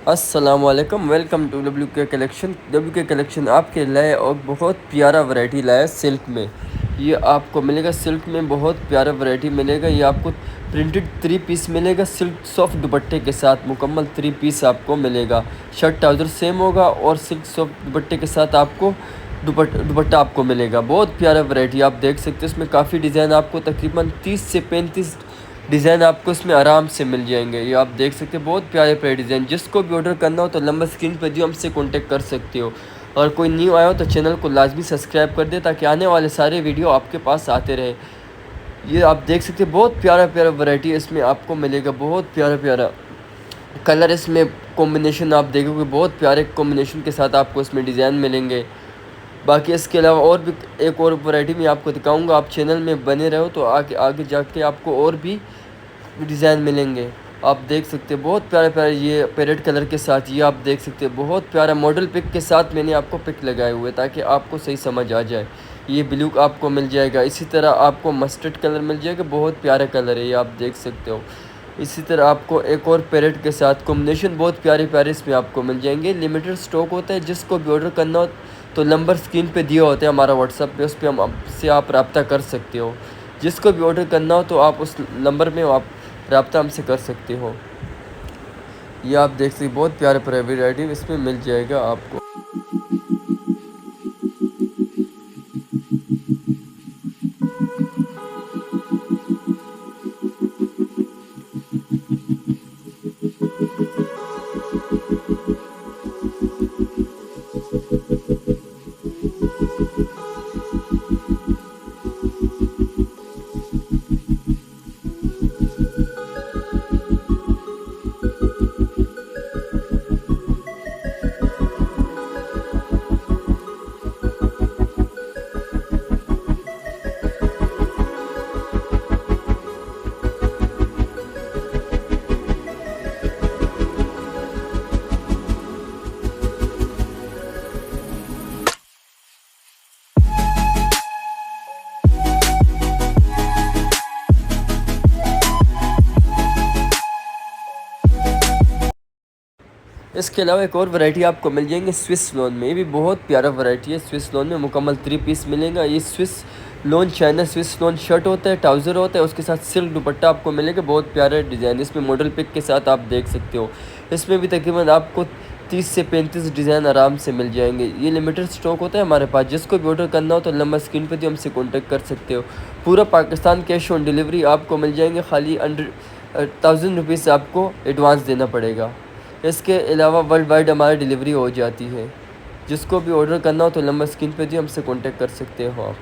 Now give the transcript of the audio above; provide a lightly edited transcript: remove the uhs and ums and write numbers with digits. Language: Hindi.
अस्सलाम वालेकुम, वेलकम टू डब्ल्यू के कलेक्शन आपके लाए और बहुत प्यारा वैरायटी लाया सिल्क में। ये आपको मिलेगा सिल्क में, बहुत प्यारा वैरायटी मिलेगा। ये आपको प्रिंटेड 3 पीस मिलेगा सिल्क सॉफ्ट दुपट्टे के साथ, मुकम्मल 3 पीस आपको मिलेगा। शर्ट ट्राउज़र सेम होगा और सिल्क सॉफ्ट दुपट्टे के साथ आपको दुपट्टा आपको मिलेगा। बहुत प्यारा वैरायटी आप देख सकते हो। इसमें काफ़ी डिज़ाइन आपको तकरीबन 30 से 35 डिज़ाइन आपको इसमें आराम से मिल जाएंगे। ये आप देख सकते हो, बहुत प्यारे प्यारे डिज़ाइन। जिसको भी ऑर्डर करना हो तो नंबर स्क्रीन पर दियो, हमसे कांटेक्ट कर सकते हो। और कोई न्यू आया हो तो चैनल को लाजमी सब्सक्राइब कर दे ताकि आने वाले सारे वीडियो आपके पास आते रहे। ये आप देख सकते हो, बहुत प्यारा प्यारा वैरायटी इसमें आपको मिलेगा। बहुत प्यारा प्यारा कलर इसमें कॉम्बिनेशन आप देखोगे, बहुत प्यारे कॉम्बिनेशन के साथ आपको इसमें डिज़ाइन मिलेंगे। बाकी इसके अलावा और भी एक और वैरायटी मैं आपको दिखाऊंगा। आप चैनल में बने रहो तो आगे आगे जाके आपको और भी डिज़ाइन मिलेंगे। आप देख सकते हो, बहुत प्यारे प्यारे ये पैरेट कलर के साथ। ये आप देख सकते हो, बहुत प्यारा मॉडल पिक के साथ मैंने आपको पिक लगाए हुए ताकि आपको सही समझ आ जाए। ये ब्लू आपको मिल जाएगा, इसी तरह आपको मस्टर्ड कलर मिल जाएगा, बहुत प्यारा कलर है ये आप देख सकते हो। इसी तरह आपको एक और पैरेट के साथ कॉम्बिनेशन बहुत प्यारे प्यारे इसमें आपको मिल जाएंगे। लिमिटेड स्टॉक होता है, जिसको भी ऑर्डर करना हो तो नंबर स्क्रीन पे दिए होते हैं हमारा व्हाट्सअप पे, उस पर हम आपसे आप रब्ता कर सकते हो। जिसको भी ऑर्डर करना हो तो आप उस नंबर में आप रब्ता हमसे कर सकते हो। ये आप देख सकते बहुत प्यारे प्यारे वैरायटी इसमें मिल जाएगा आपको। इसके अलावा एक और वैरायटी आपको मिल जाएंगे स्विस लोन में। ये भी बहुत प्यारा वैरायटी है। स्विस लोन में मुकम्मल 3 पीस मिलेगा। ये Swiss loan China Swiss loan shirt होता है, ट्राउज़र होता है, उसके साथ सिल्क दुपट्टा आपको मिलेगा। बहुत प्यारा डिज़ाइन इसमें मॉडल पिक के साथ आप देख सकते हो। इसमें भी तकरीबन आपको 30 से 35 डिज़ाइन आराम से मिल जाएंगे। ये लिमिटेड स्टॉक होता है हमारे पास। जिसको भी ऑर्डर करना हो तो नंबर स्क्रीन पर दियो, हमसे कॉन्टेक्ट कर सकते हो। पूरा पाकिस्तान कैश ऑन डिलीवरी आपको मिल जाएंगे। खाली अंडर 1000 रुपीज़ आपको एडवांस देना पड़ेगा। इसके अलावा वर्ल्ड वाइड हमारी डिलीवरी हो जाती है। जिसको भी ऑर्डर करना हो तो नंबर स्क्रीन पे दिए, हमसे कांटेक्ट कर सकते हो आप।